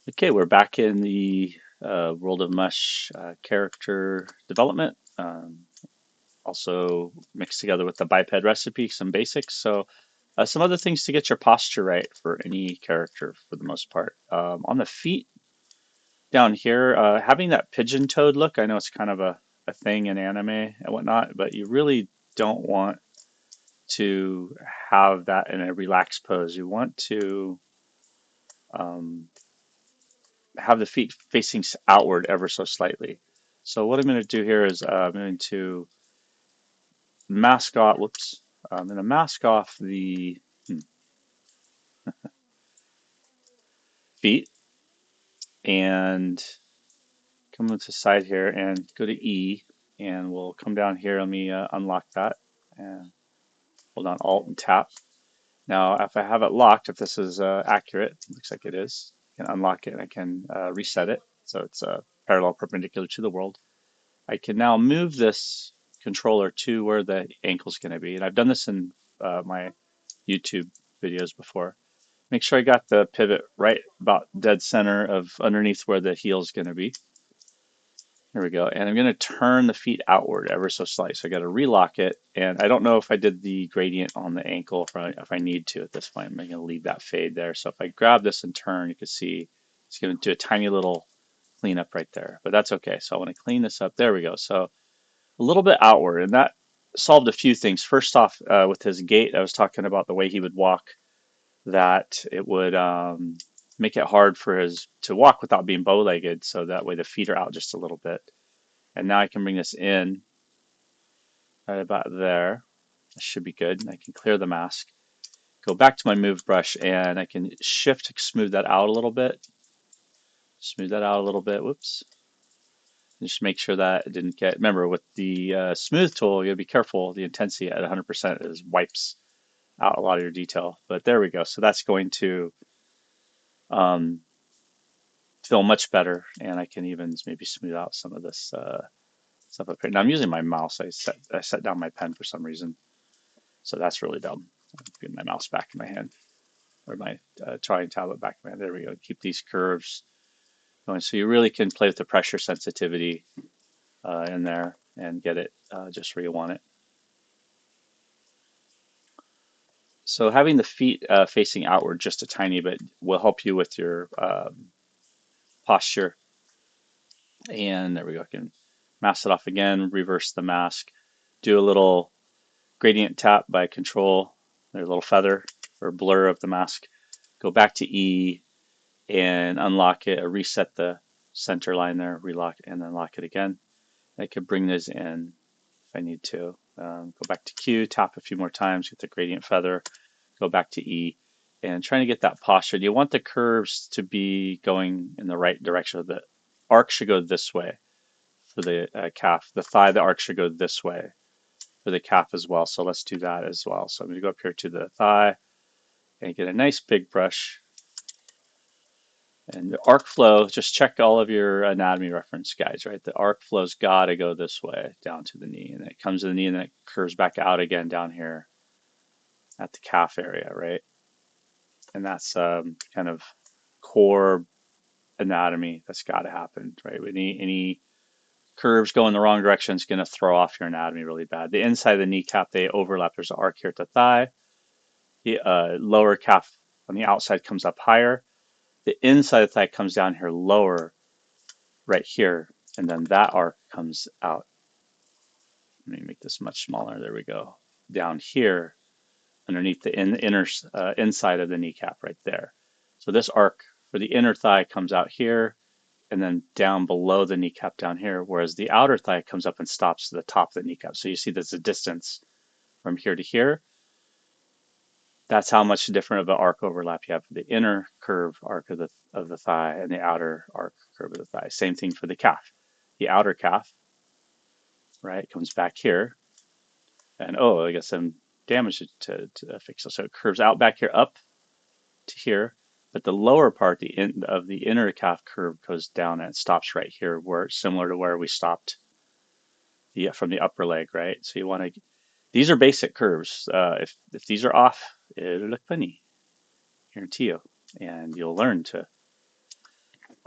Okay, we're back in the world of Mush character development, also mixed together with the biped recipe, some basics. So, some other things to get your posture right for any character for the most part. On the feet down here, having that pigeon-toed look, I know it's kind of a thing in anime and whatnot, but you really don't want to have that in a relaxed pose. You want to um, have the feet facing outward ever so slightly. So what I'm going to do here is I'm going to mask off, whoops, I'm going to mask off the feet and come to the side here and go to E, and we'll come down here. Let me unlock that and hold on Alt and tap. Now, if I have it locked, if this is accurate, looks like it is, I can unlock it and I can reset it. So it's parallel perpendicular to the world. I can now move this controller to where the ankle is going to be. And I've done this in my YouTube videos before. Make sure I got the pivot right about dead center of underneath where the heel is going to be. Here we go. And I'm going to turn the feet outward ever so slightly. So I got to relock it. And I don't know if I did the gradient on the ankle, if I need to at this point. I'm going to leave that fade there. So if I grab this and turn, you can see it's going to do a tiny little cleanup right there. But that's okay. So I want to clean this up. There we go. So a little bit outward, and that solved a few things. First off, with his gait, I was talking about the way he would walk, that it would make it hard for his to walk without being bow-legged, so that way the feet are out just a little bit. And now I can bring this in right about there. That should be good. I can clear the mask, go back to my move brush, and I can shift to smooth that out a little bit. Smooth that out a little bit. Whoops. Just make sure that it didn't get, remember with the smooth tool, you gotta be careful. The intensity at 100% is wipes out a lot of your detail. But there we go. So that's going to um, feel much better. And I can even maybe smooth out some of this stuff up here. Now I'm using my mouse. I set down my pen for some reason. So that's really dumb. Get my mouse back in my hand, or my trying tablet back in my hand. There we go. Keep these curves going. So you really can play with the pressure sensitivity in there and get it just where you want it. So having the feet facing outward just a tiny bit will help you with your posture. And there we go. I can mask it off again, reverse the mask, do a little gradient tap by control, there's a little feather or blur of the mask, go back to E and unlock it, or reset the center line there, relock and then lock it again. I could bring this in if I need to. Go back to Q, tap a few more times, get the gradient feather, go back to E, and trying to get that posture. You want the curves to be going in the right direction. The arc should go this way for the calf. The thigh, the arc should go this way for the calf as well. So let's do that as well. So I'm going to go up here to the thigh and get a nice big brush. And the arc flow, just check all of your anatomy reference guides, right? The arc flow's got to go this way down to the knee, and then it comes to the knee and then it curves back out again down here at the calf area, right? And that's kind of core anatomy that's got to happen, right? Any curves going the wrong direction is going to throw off your anatomy really bad. The inside of the kneecap, they overlap. There's an arc here at the thigh. The lower calf on the outside comes up higher. The inside of the thigh comes down here lower, right here, and then that arc comes out. Let me make this much smaller. There we go. Down here, underneath the inner inside of the kneecap, right there. So this arc for the inner thigh comes out here, and then down below the kneecap down here, whereas the outer thigh comes up and stops to the top of the kneecap. So you see there's a distance from here to here. That's how much different of an arc overlap you have for the inner curve arc of the thigh and the outer arc curve of the thigh. Same thing for the calf. The outer calf, right, comes back here, and oh, I got some damage to fix. So it curves out back here up to here, but the lower part, the end of the inner calf curve goes down and it stops right here, where it's similar to where we stopped from the upper leg, right? So you want to. These are basic curves. If these are off, it'll look funny. Guarantee you, and you'll learn to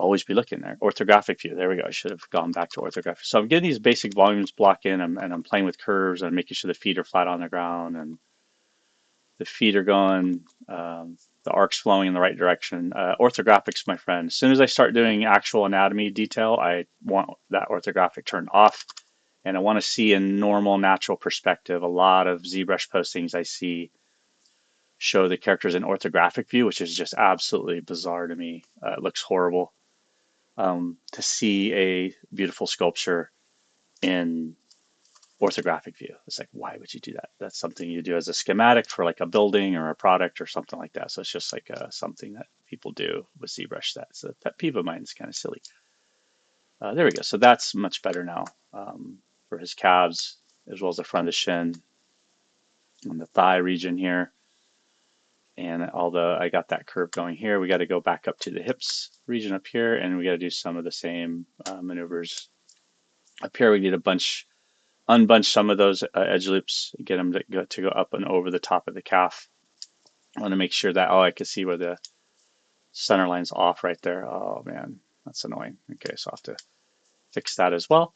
always be looking there. Orthographic view. There we go. I should have gone back to orthographic. So I'm getting these basic volumes block in, and I'm playing with curves and making sure the feet are flat on the ground and the feet are going, the arc's flowing in the right direction. Orthographics, my friend. As soon as I start doing actual anatomy detail, I want that orthographic turned off, and I want to see a normal, natural perspective. A lot of ZBrush postings I see show the characters in orthographic view, which is just absolutely bizarre to me. It looks horrible. To see a beautiful sculpture in orthographic view. It's like, why would you do that? That's something you do as a schematic for like a building or a product or something like that. So it's just like something that people do with ZBrush. That's a pet peeve of mine. It's kind of silly. There we go. So that's much better now for his calves as well as the front of the shin and the thigh region here. And although I got that curve going here, we got to go back up to the hips region up here, and we got to do some of the same maneuvers up here. We need unbunch some of those edge loops, get them to go up and over the top of the calf. I want to make sure that, oh, I can see where the center line's off right there. Oh man, that's annoying. Okay, so I'll have to fix that as well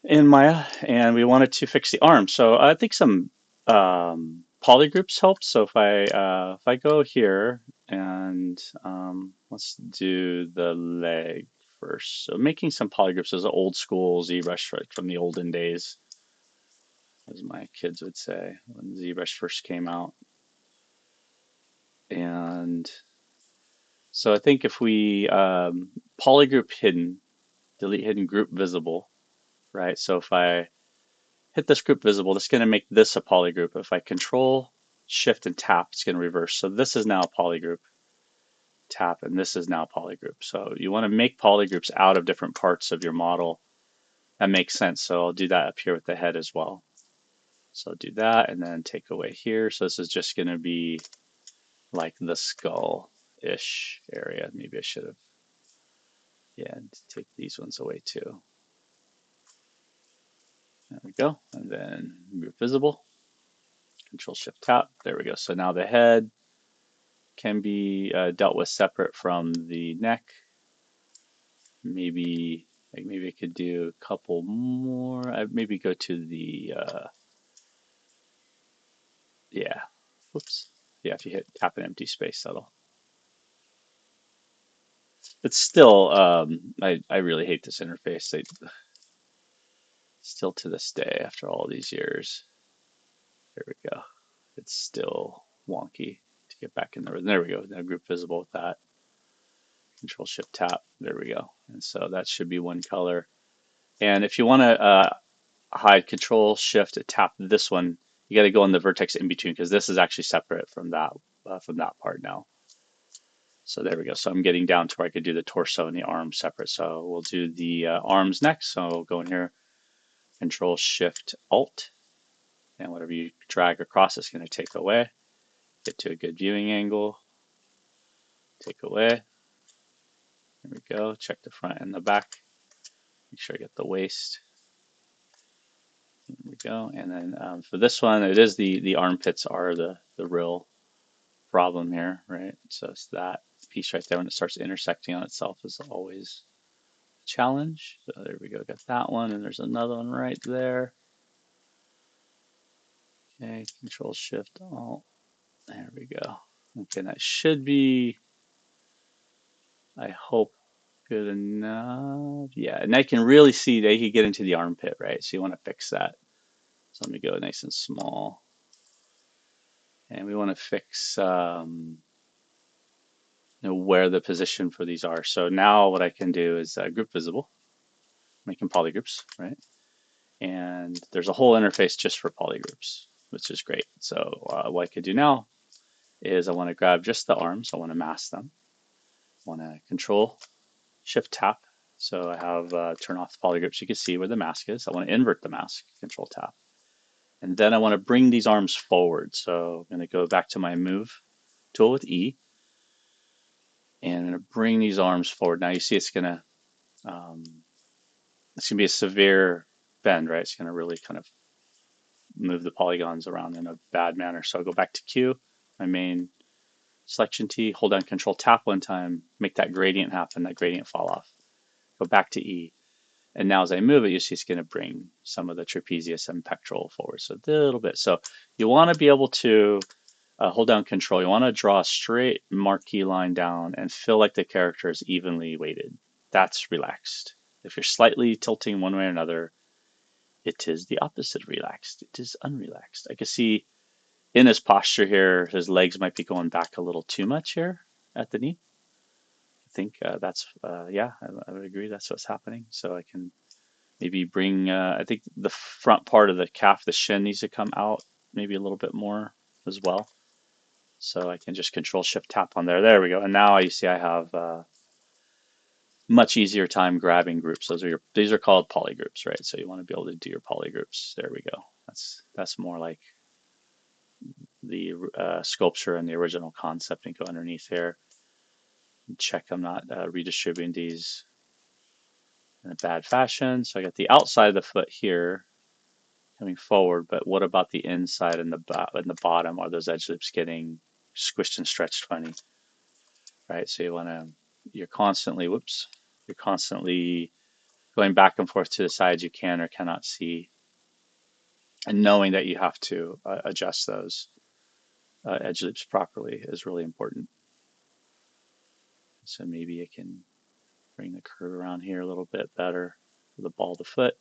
in Maya. And we wanted to fix the arm. So I think some polygroups help. So if I go here and let's do the leg first. So making some polygroups is an old school ZBrush right from the olden days, as my kids would say when ZBrush first came out. And so I think if we polygroup hidden, delete hidden, group visible, right? So if I hit this group visible, it's going to make this a polygroup. If I control, shift, and tap, it's going to reverse. So this is now a polygroup. Tap, and this is now a polygroup. So you want to make polygroups out of different parts of your model. That makes sense. So I'll do that up here with the head as well. So I'll do that and then take away here. So this is just going to be like the skull-ish area. Maybe I should have, yeah, take these ones away too. There we go. And then group visible. Control Shift Tap. There we go. So now the head can be dealt with separate from the neck. Maybe I could do a couple more. I'd maybe go to the yeah. Whoops. Yeah, if you hit tap an empty space, that'll. But still, I really hate this interface. Still to this day, after all these years, there we go. It's still wonky to get back in there. There we go. Now group visible with that. Control Shift Tap. There we go. And so that should be one color. And if you want to hide, Control Shift Tap this one, you got to go on the vertex in between because this is actually separate from that part now. So there we go. So I'm getting down to where I could do the torso and the arms separate. So we'll do the arms next. So we'll go in here, Control Shift Alt, and whatever you drag across is going to take away. Get to a good viewing angle. Take away. There we go. Check the front and the back. Make sure I get the waist. There we go. And then for this one, it is the armpits are the real problem here, right? So it's that piece right there when it starts intersecting on itself is always a challenge. So there we go. Got that one, and there's another one right there. Okay, Control Shift Alt. There we go. Okay, that should be, I hope, good enough. Yeah, and I can really see they could get into the armpit, right? So you want to fix that. So let me go nice and small. And we want to fix where the position for these are. So now what I can do is group visible, making polygroups, right? And there's a whole interface just for polygroups, which is great. So what I could do now is I want to grab just the arms. I want to mask them. I want to Control Shift Tap. So I have turn off the polygroups. You can see where the mask is. I want to invert the mask, Control Tap. And then I want to bring these arms forward. So I'm going to go back to my Move tool with E. And I'm going to bring these arms forward. Now you see it's going to be a severe bend, right? It's going to really kind of move the polygons around in a bad manner. So I'll go back to Q, my main Selection T, hold down Control Tap one time, make that gradient happen, that gradient fall off. Go back to E. And now as I move it, you see it's going to bring some of the trapezius and pectoral forward. So a little bit. So you want to be able to hold down Control. You want to draw a straight marquee line down and feel like the character is evenly weighted. That's relaxed. If you're slightly tilting one way or another, it is the opposite of relaxed. It is unrelaxed. I can see in his posture here, his legs might be going back a little too much here at the knee. I think yeah, I would agree that's what's happening. So I can maybe bring, I think the front part of the calf, the shin needs to come out maybe a little bit more as well. So I can just Control Shift tap on there. There we go. And now you see I have much easier time grabbing groups. These are called polygroups, right? So you want to be able to do your polygroups. There we go. That's more like the sculpture and the original concept, and go underneath here and check I'm not redistributing these in a bad fashion. So I got the outside of the foot here coming forward, but what about the inside and the bottom? Are those edge loops getting squished and stretched funny, right? So you're constantly, whoops, you're constantly going back and forth to the sides you can or cannot see, and knowing that you have to adjust those edge loops properly is really important. So maybe I can bring the curve around here a little bit better for the ball of the foot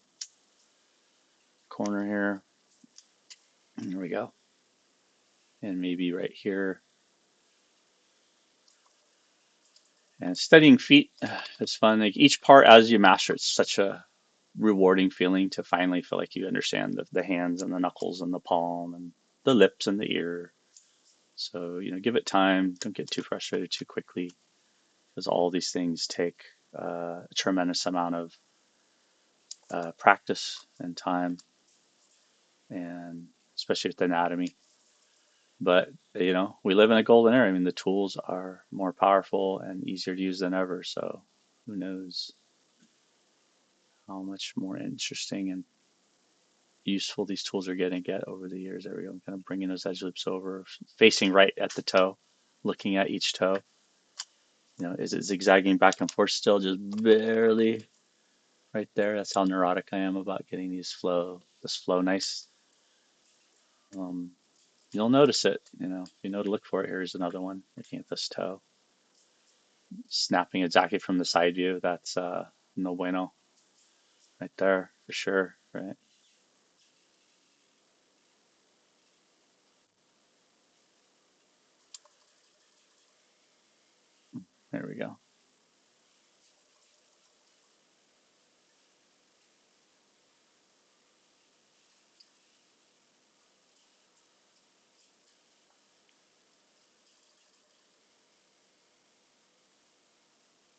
corner here. And there we go. And maybe right here. And studying feet is fun. Like each part, as you master, it's such a rewarding feeling to finally feel like you understand the hands and the knuckles and the palm and the lips and the ear. So, give it time. Don't get too frustrated too quickly, because all these things take a tremendous amount of practice and time, and especially with anatomy. But, we live in a golden era. I mean, the tools are more powerful and easier to use than ever. So who knows how much more interesting and useful these tools are going to get over the years. There we go. I'm kind of bringing those edge loops over, facing right at the toe, looking at each toe. Is it zigzagging back and forth still? Just barely right there. That's how neurotic I am about getting this flow nice. You'll notice it. If you know to look for it. Here's another one. Looking at this toe, snapping exactly from the side view. That's no bueno, right there for sure. Right. There we go.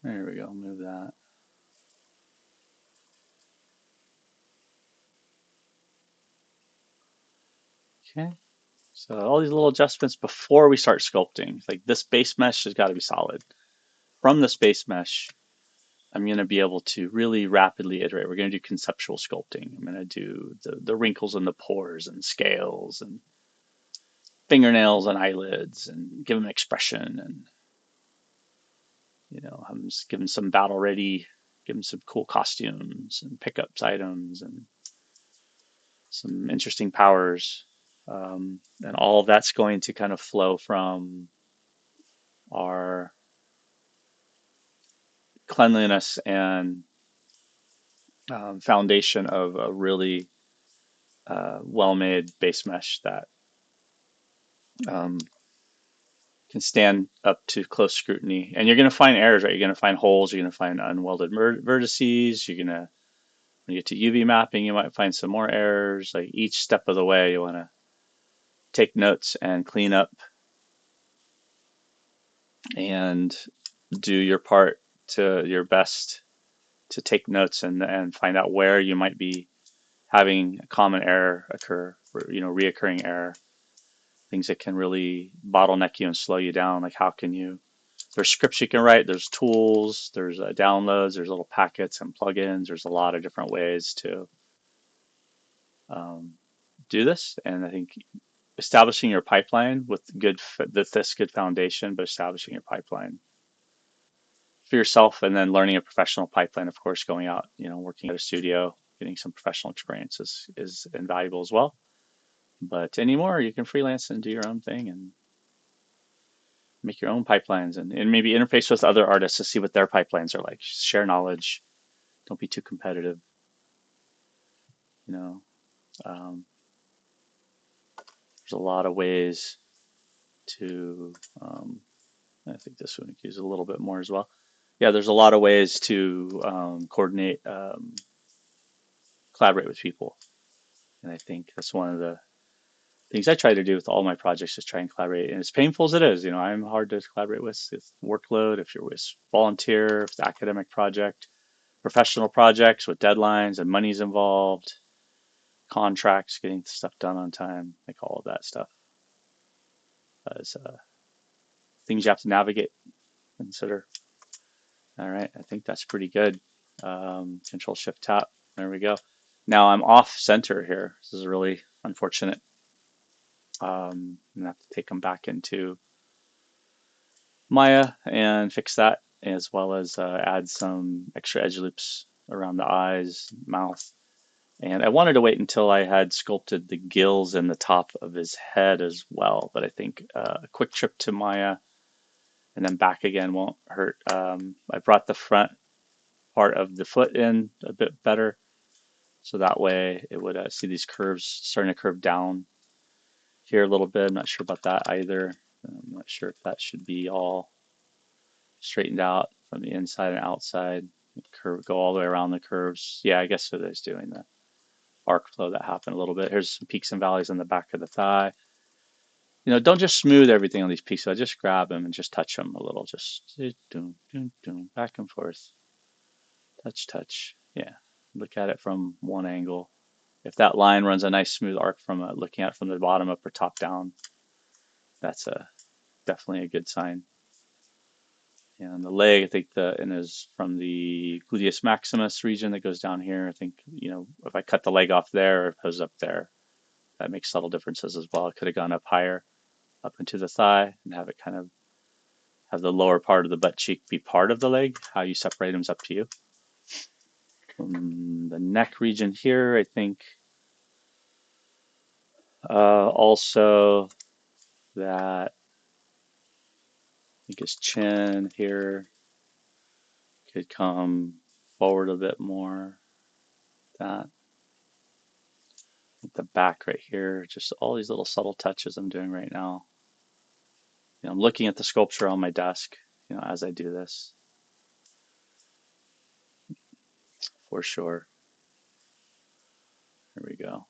There we go. Move that. Okay. So all these little adjustments before we start sculpting. Like this base mesh has got to be solid. From this base mesh, I'm going to be able to really rapidly iterate. We're going to do conceptual sculpting. I'm going to do the wrinkles and the pores and scales and fingernails and eyelids and give them expression. And, I'm just giving some battle ready, give them some cool costumes and pickups items and some interesting powers. And all of that's going to kind of flow from our cleanliness and foundation of a really well-made base mesh that um, can stand up to close scrutiny. And you're going to find errors, right? You're going to find holes. You're going to find unwelded vertices. When you get to UV mapping, you might find some more errors. Like each step of the way, you want to take notes and clean up and do your part to your best to take notes and find out where you might be having a common error occur, or, reoccurring error, things that can really bottleneck you and slow you down. Like there's scripts you can write, there's tools, there's downloads, there's little packets and plugins. There's a lot of different ways to um, do this. And I think establishing your pipeline with this good foundation, but establishing your pipeline for yourself, and then learning a professional pipeline, of course, going out, working at a studio, getting some professional experience is invaluable as well. But anymore, you can freelance and do your own thing and make your own pipelines, and maybe interface with other artists to see what their pipelines are like. Share knowledge. Don't be too competitive. You know, um, there's a lot of ways to. I think this one could use a little bit more as well. Yeah, there's a lot of ways to coordinate, collaborate with people, and I think that's one of the things I try to do with all my projects is try and collaborate. And as painful as it is, I'm hard to collaborate with. It's workload. If you're with volunteer, if it's academic project, professional projects with deadlines and money's involved, contracts, getting stuff done on time, like all of that stuff as things you have to navigate, consider. All right, I think that's pretty good. Control Shift Tap. There we go. Now I'm off center here. This is really unfortunate. I'm gonna have to take them back into Maya and fix that, as well as add some extra edge loops around the eyes, mouth. And I wanted to wait until I had sculpted the gills and the top of his head as well, but I think a quick trip to Maya and then back again won't hurt. I brought the front part of the foot in a bit better, so that way it would see these curves starting to curve down here a little bit. I'm not sure about that either. I'm not sure if that should be all straightened out from the inside and outside. Curve, go all the way around the curves. Yeah, I guess it is doing the arc flow that happened a little bit. Here's some peaks and valleys on the back of the thigh. Don't just smooth everything on these peaks. I just grab them and just touch them a little. Just doom, doom, doom, back and forth. Touch, touch. Yeah. Look at it from one angle. If that line runs a nice smooth arc from looking at it from the bottom up or top down, that's definitely a good sign. And the leg, I think and is from the gluteus maximus region that goes down here. I think, if I cut the leg off there or if it goes up there, that makes subtle differences as well. I could have gone up higher, up into the thigh, and have it kind of have the lower part of the butt cheek be part of the leg. How you separate them is up to you. The neck region here, I think, also that I think his chin here could come forward a bit more. That the back right here, just all these little subtle touches I'm doing right now. I'm looking at the sculpture on my desk, as I do this, for sure. Here we go.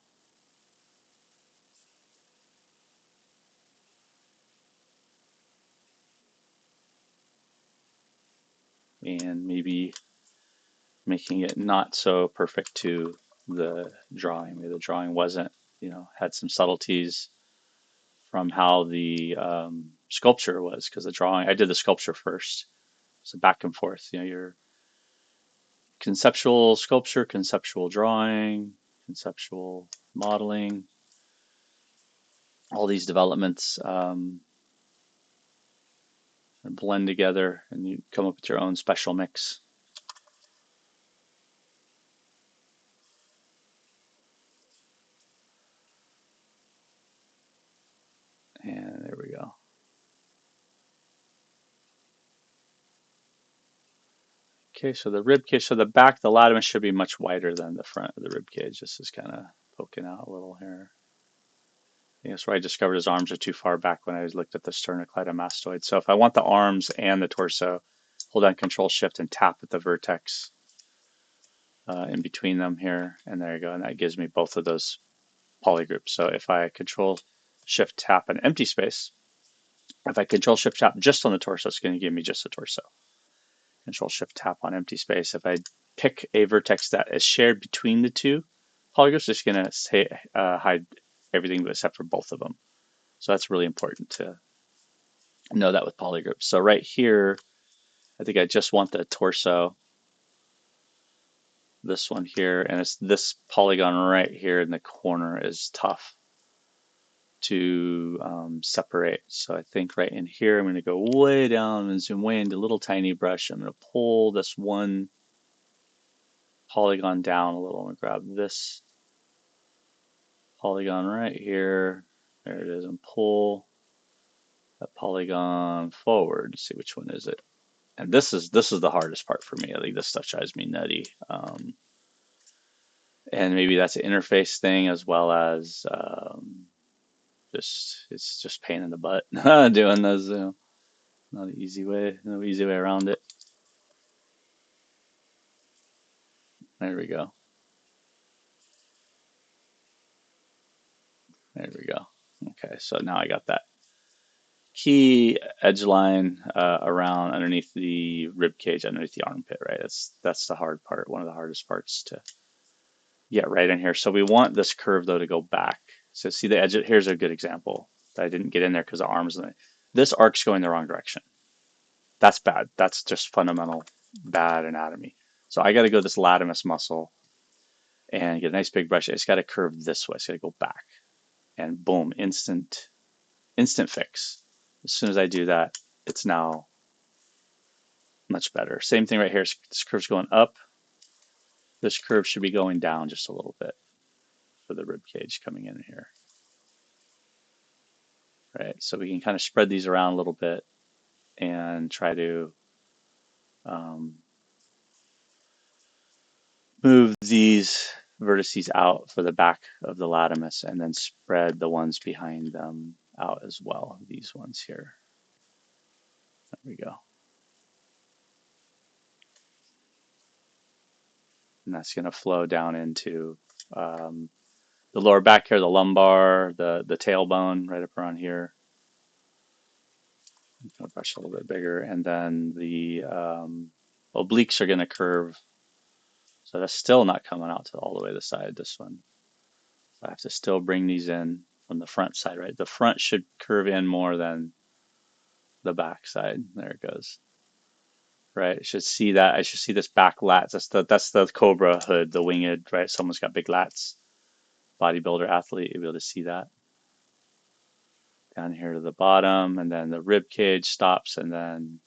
And maybe making it not so perfect to the drawing. Maybe the drawing wasn't, had some subtleties from how the sculpture was, because I did the sculpture first. So back and forth, your conceptual sculpture, conceptual drawing, conceptual modeling, all these developments blend together and you come up with your own special mix. And there we go. Okay, so the rib cage, so the back, the latimus should be much wider than the front of the rib cage. This is kind of poking out a little here. I think that's where I discovered his arms are too far back when I looked at the sternocleidomastoid. So if I want the arms and the torso, hold down Control Shift and tap at the vertex in between them here, and there you go. And that gives me both of those polygroups. So if I Control Shift tap an empty space, if I Control Shift tap just on the torso, it's going to give me just the torso. Control Shift tap on empty space. If I pick a vertex that is shared between the two polygroups, it's going to hide everything except for both of them. So that's really important to know that with polygroups. So right here, I think I just want the torso, this one here, and it's this polygon right here in the corner is tough. to separate. So I think right in here, I'm going to go way down and zoom way into little tiny brush. I'm going to pull this one polygon down a little. I'm going to grab this polygon right here. There it is, and pull that polygon forward. See which one is it. And this is the hardest part for me. I think this stuff drives me nutty. And maybe that's an interface thing as well as just it's just pain in the butt doing those. Not an easy way, no easy way around it. There we go. There we go. Okay, so now I got that key edge line around underneath the rib cage, underneath the armpit, right? That's the hard part, one of the hardest parts to get right in here. So we want this curve though to go back. So see the edge, here's a good example that I didn't get in there because the arms, this arc's going the wrong direction. That's bad. That's just fundamental bad anatomy. So I got to go this latimus muscle and get a nice big brush. It's got to curve this way. It's got to go back, and boom, instant fix. As soon as I do that, it's now much better. Same thing right here. This curve's going up. This curve should be going down just a little bit for the rib cage coming in here. Right, so we can kind of spread these around a little bit and try to move these vertices out for the back of the latimus and then spread the ones behind them out as well. These ones here. There we go. And that's going to flow down into the lower back here, the lumbar, the tailbone right up around here. I'll brush a little bit bigger, and then the obliques are going to curve. So that's still not coming out to all the way to the side. This one, so I have to still bring these in from the front side, right? The front should curve in more than the back side. There it goes. Right, I should see that. I should see this back lats. That's the cobra hood, the winged, right? Someone's got big lats. Bodybuilder athlete, you'll be able to see that. Down here to the bottom, and then the rib cage stops, and then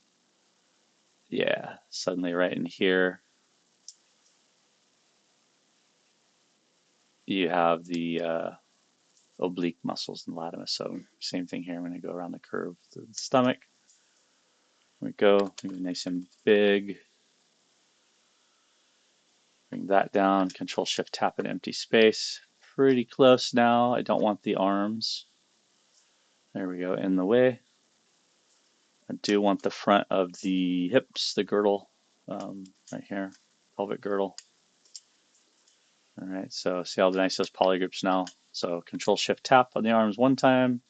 yeah, suddenly right in here you have the oblique muscles and latimus. So same thing here. I'm going to go around the curve to the stomach. There we go. Nice and big. Bring that down. Control Shift tap in empty space. Pretty close now. I don't want the arms. There we go, in the way. I do want the front of the hips, the girdle, right here, pelvic girdle. All right, so see how nice those polygroups now. So Control Shift tap on the arms one time,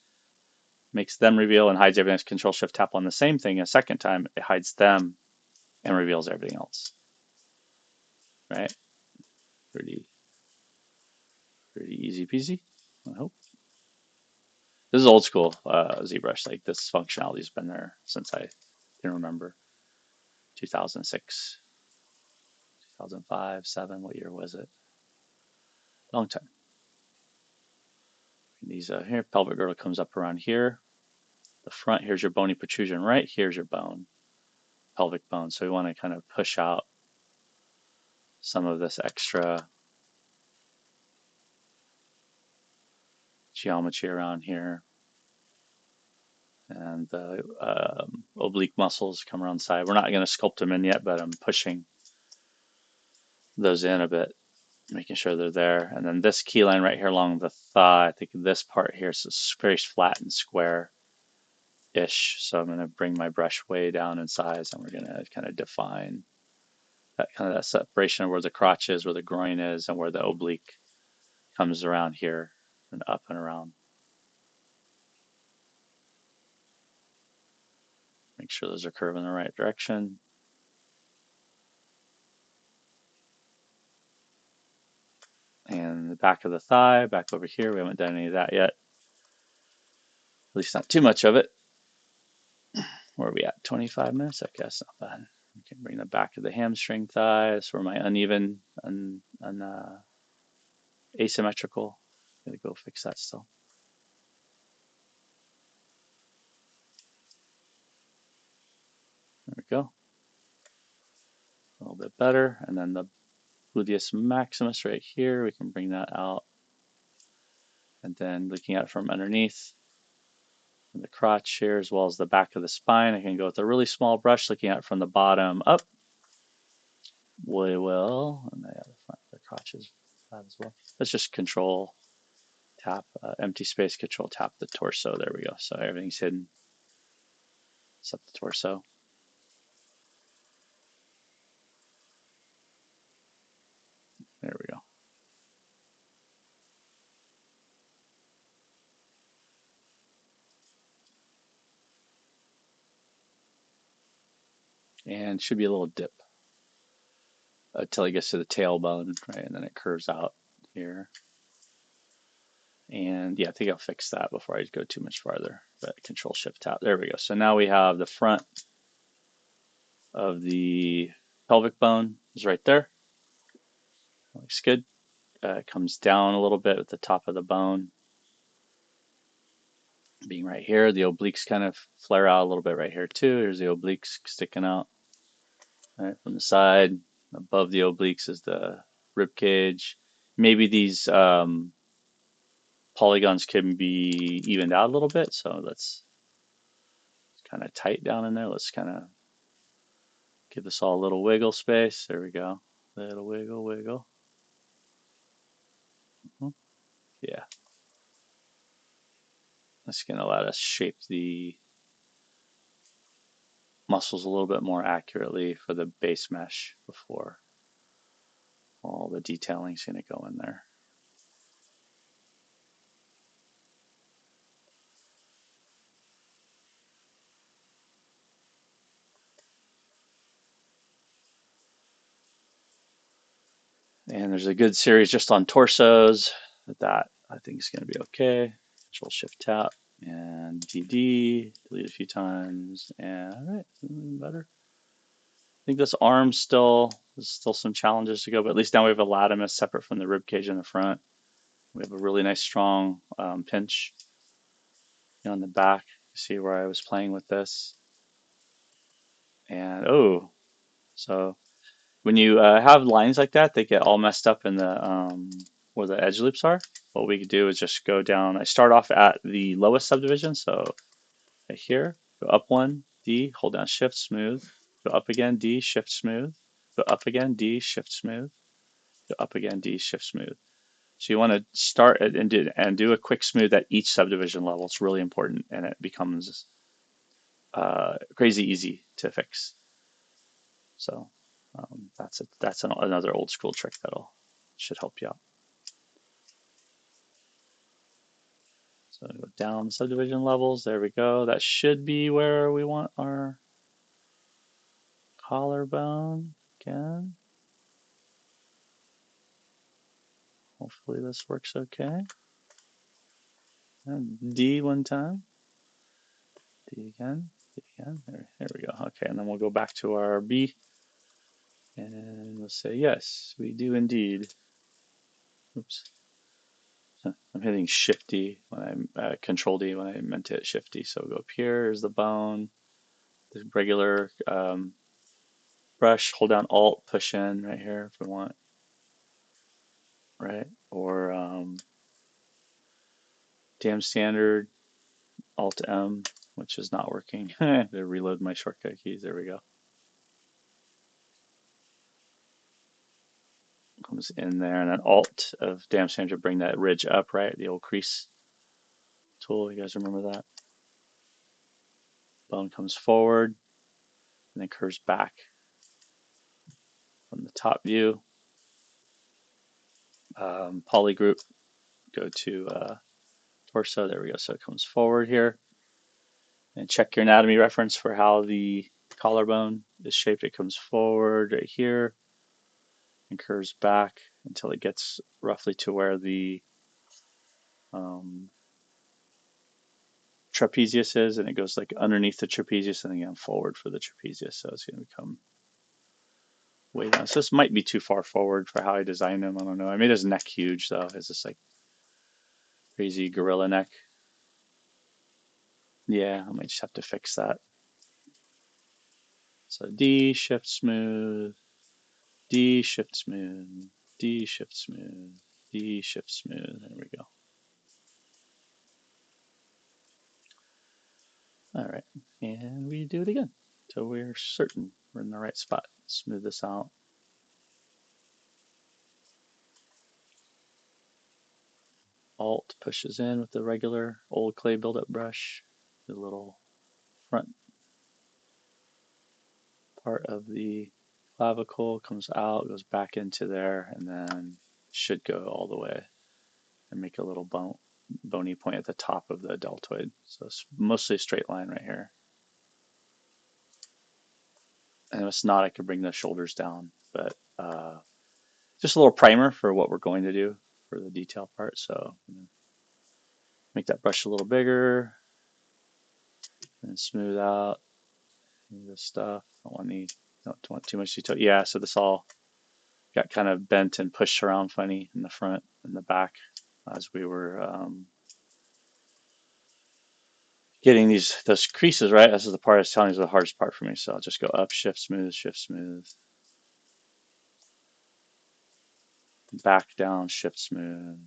makes them reveal and hides everything. Control Shift tap on the same thing a second time, it hides them and reveals everything else. Right? Pretty easy peasy, I hope. This is old school ZBrush. Like this functionality's been there since I can remember. 2006, 2005, 7. What year was it? Long time. These here, pelvic girdle comes up around here. The front, here's your bony protrusion. Right here's your bone, pelvic bone. So we want to kind of push out some of this extra geometry around here. And the oblique muscles come around the side. We're not going to sculpt them in yet, but I'm pushing those in a bit, making sure they're there. And then this key line right here along the thigh, I think this part here is very flat and square-ish. So I'm going to bring my brush way down in size, and we're going to kind of define that kind of that separation of where the crotch is, where the groin is, and where the oblique comes around here and up and around. Make sure those are curving in the right direction. And the back of the thigh, back over here, we haven't done any of that yet. At least not too much of it. Where are we at? 25 minutes? I guess not bad. We can bring the back of the hamstring thigh. That's where my uneven and asymmetrical. Gotta go fix that still. we go. A little bit better. And then the gluteus maximus right here, we can bring that out. And then looking at it from underneath, from the crotch here, as well as the back of the spine, I can go with a really small brush, looking at it from the bottom up. We will, and the front of the crotch is that as well. Let's just control tap, empty space, control tap the torso. There we go. So everything's hidden except the torso. There we go. And should be a little dip until it gets to the tailbone, right? And then it curves out here. And yeah, I think I'll fix that before I go too much farther. But control shift tap. There we go. So now we have the front of the pelvic bone is right there. Looks good. It comes down a little bit at the top of the bone being right here. The obliques kind of flare out a little bit right here too. Here's the obliques sticking out right from the side. Above the obliques is the rib cage. Maybe these polygons can be evened out a little bit. So let's kind of tight down in there. Let's kind of give this all a little wiggle space. There we go. Little wiggle, wiggle. Yeah. That's going to let us shape the muscles a little bit more accurately for the base mesh before all the detailing is going to go in there. And there's a good series just on torsos that I think is going to be okay. Control Shift Tap and DD, delete a few times, and all right, better. I think this arm there's still some challenges to go, but at least now we have a latimus separate from the rib cage in the front. We have a really nice strong pinch on the back. See where I was playing with this, and oh, so when you have lines like that, they get all messed up in the where the edge loops are. What we could do is just go down. I start off at the lowest subdivision, so right here, go up one, D, hold down Shift, smooth, go up again, D, Shift, smooth, go up again, D, Shift, smooth, go up again, D, Shift, smooth. So you want to start and do a quick smooth at each subdivision level. It's really important, and it becomes crazy easy to fix. So that's another old school trick that'll should help you out. So go down subdivision levels. There we go. That should be where we want our collarbone again. Hopefully this works okay. And D one time. D again. D again. There we go. Okay, and then we'll go back to our B. And we'll say, yes, we do indeed. Oops. I'm hitting Shift D when I'm Control D when I meant to hit Shift D. So go up here. Here's the bone. The regular brush. Hold down Alt, push in right here if we want. Right? Or damn standard Alt M, which is not working. To reload my shortcut keys. There we go. Comes in there, and then Alt of damn standard, bring that ridge up, right? The old crease tool. You guys remember that? Bone comes forward and then curves back from the top view. Polygroup, go to torso. There we go. So it comes forward here. And check your anatomy reference for how the collarbone is shaped. It comes forward right here and curves back until it gets roughly to where the trapezius is, and it goes like underneath the trapezius and then again forward for the trapezius. So it's going to become way down. So this might be too far forward for how I designed him. I don't know. I made his neck huge though. It's this like crazy gorilla neck. Yeah, I might just have to fix that. So D, shift smooth, D, shift smooth, D, shift smooth, D, shift smooth. There we go. All right, and we do it again. So we're certain we're in the right spot. Smooth this out. Alt pushes in with the regular old clay buildup brush. The little front part of the clavicle comes out, goes back into there, and then should go all the way and make a little bony point at the top of the deltoid. So it's mostly a straight line right here. And if it's not, I could bring the shoulders down, but just a little primer for what we're going to do for the detail part. So make that brush a little bigger and smooth out this stuff. Don't want too much detail. Yeah, so this all got kind of bent and pushed around funny in the front and the back as we were getting those creases right. This is the part I was telling you is the hardest part for me. So I'll just go up, shift, smooth, back down, shift, smooth.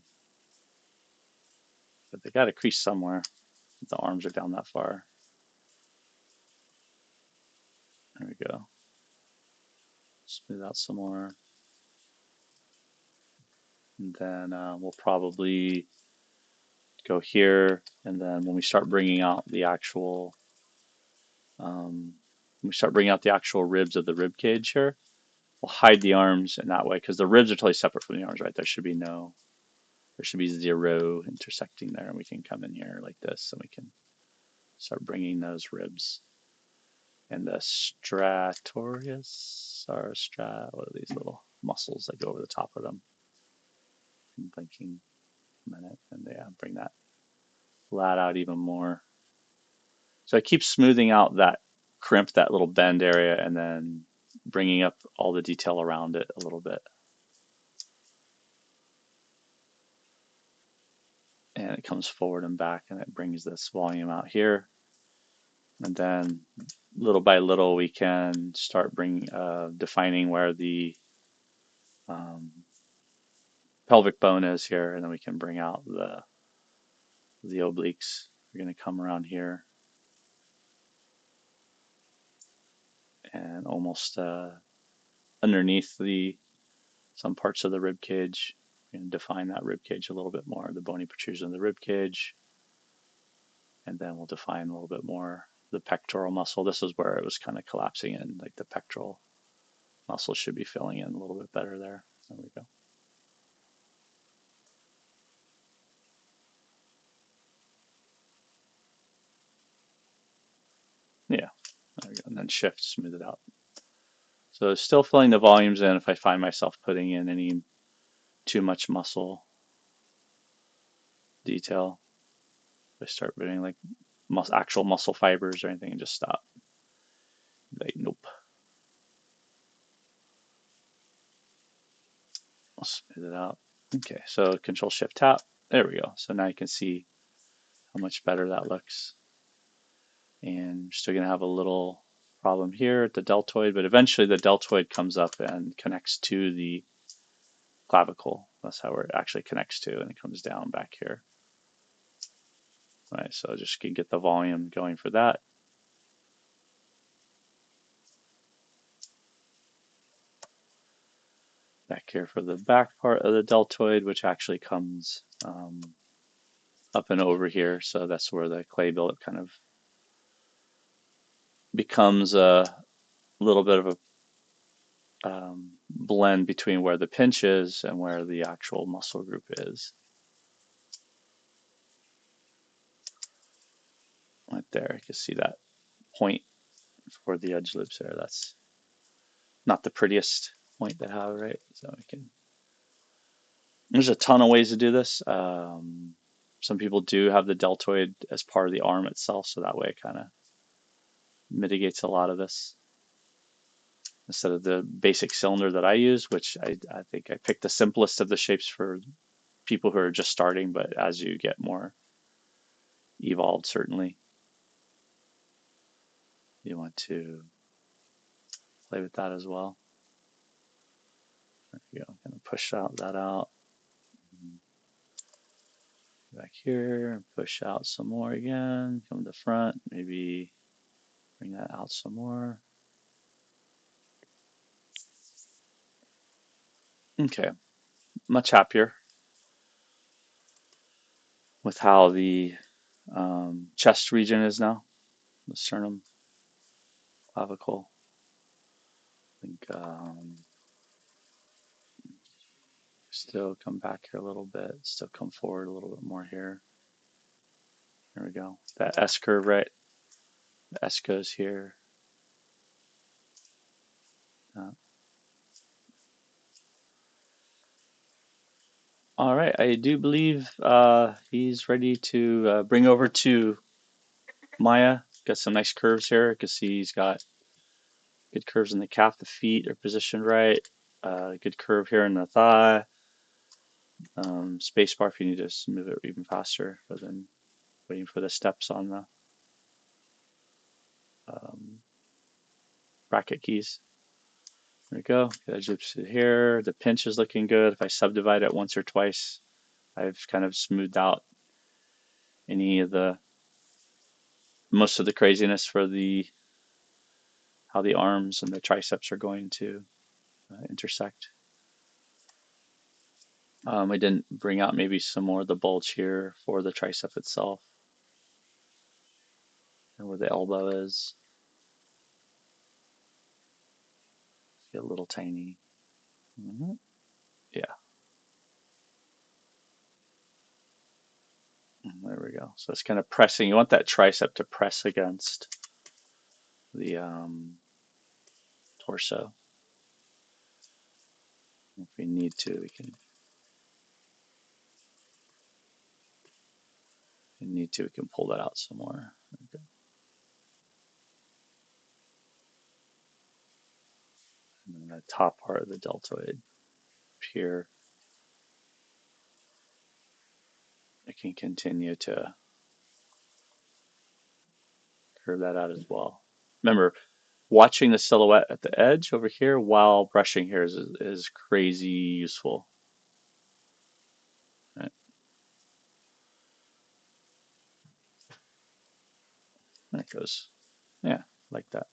But they got a crease somewhere. The arms are down that far. There we go. Smooth out some more. And then we'll probably go here. And then when we start bringing out the actual ribs of the rib cage here, we'll hide the arms in that way because the ribs are totally separate from the arms, right? There should be 0 intersecting there, and we can come in here like this, and we can start bringing those ribs and the stratorius or what are these little muscles that go over the top of them? I'm thinking a minute, and bring that lat out even more. So I keep smoothing out that crimp, that little bend area, and then bringing up all the detail around it a little bit. And it comes forward and back, and it brings this volume out here. And then little by little, we can start defining where the pelvic bone is here, and then we can bring out the obliques. We're going to come around here and almost underneath some parts of the rib cage. We're going to define that rib cage a little bit more, the bony protrusion of the rib cage, and then we'll define a little bit more the pectoral muscle. This is where it was kind of collapsing in, like the pectoral muscle should be filling in a little bit better there. There we go. Yeah, there we go. And then shift, smooth it out. So still filling the volumes in if I find myself putting in any too much muscle detail. If I start putting like actual muscle fibers or anything, and just stop. Like, nope. I'll smooth it out. Okay, so Control Shift Tap. There we go. So now you can see how much better that looks. And we're still going to have a little problem here at the deltoid, but eventually the deltoid comes up and connects to the clavicle. That's how it actually connects to, and it comes down back here. All right, so just can get the volume going for that. Back here for the back part of the deltoid, which actually comes up and over here. So that's where the clay buildup kind of becomes a little bit of a blend between where the pinch is and where the actual muscle group is. Right there, you can see that point for the edge loops there. That's not the prettiest point to have, right? So there's a ton of ways to do this. Some people do have the deltoid as part of the arm itself, so that way it kind of mitigates a lot of this. Instead of the basic cylinder that I use, which I think I picked the simplest of the shapes for people who are just starting, but as you get more evolved, certainly you want to play with that as well. There we go. I'm gonna push that out. Back here, push out some more again. Come to the front, maybe bring that out some more. Okay, much happier with how the chest region is now, the sternum clavicle. I think still come back here a little bit, still come forward a little bit more here. There we go. That S curve, right? The S goes here. Uh, all right, I do believe he's ready to bring over to Maya. Got some nice curves here. You can see he's got good curves in the calf. The feet are positioned right. Good curve here in the thigh. Space bar if you need to move it even faster rather than waiting for the steps on the um, bracket keys. There we go. Get gypsy here. The pinch is looking good. If I subdivide it once or twice, I've kind of smoothed out any of the most of the craziness for the how the arms and the triceps are going to intersect. I didn't bring out maybe some more of the bulge here for the tricep itself and where the elbow is. Get a little tiny. Mm-hmm. Yeah, there we go. So it's kind of pressing. You want that tricep to press against the torso. If we need to, we can. If we need to, we can pull that out some more. Okay. And then the top part of the deltoid here, I can continue to curve that out as well. Remember, watching the silhouette at the edge over here while brushing here is crazy useful. Right? That goes, yeah, like that.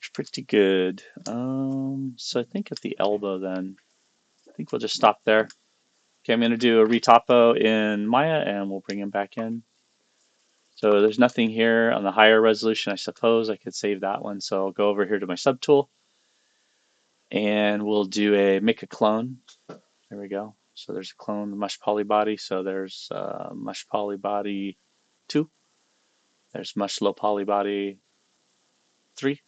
It's pretty good. So I think at the elbow then, I think we'll just stop there. Okay, I'm going to do a retopo in Maya and we'll bring him back in. So there's nothing here on the higher resolution. I suppose I could save that one. So I'll go over here to my subtool and we'll do make a clone. There we go. So there's a clone, the Mush Polybody. So there's Mush Polybody 2. There's Mush Low Polybody 3.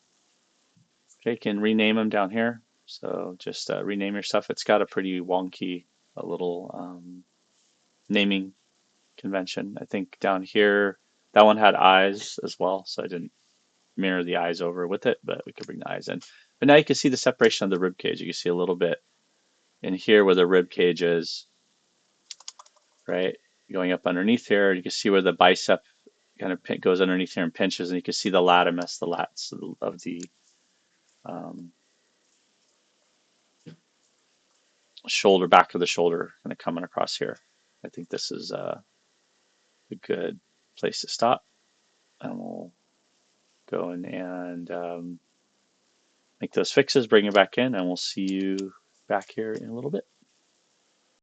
Okay, you can rename them down here. So just rename your stuff. It's got a pretty wonky, a little naming convention. I think down here, that one had eyes as well. So I didn't mirror the eyes over with it, but we could bring the eyes in. But now you can see the separation of the rib cage. You can see a little bit in here where the rib cage is, right? Going up underneath here, you can see where the bicep kind of goes underneath here and pinches, and you can see the latimus, the lats of the um, shoulder, back of the shoulder, kind of coming across here. I think this is a good place to stop, and we'll go in and make those fixes, bring it back in, and we'll see you back here in a little bit.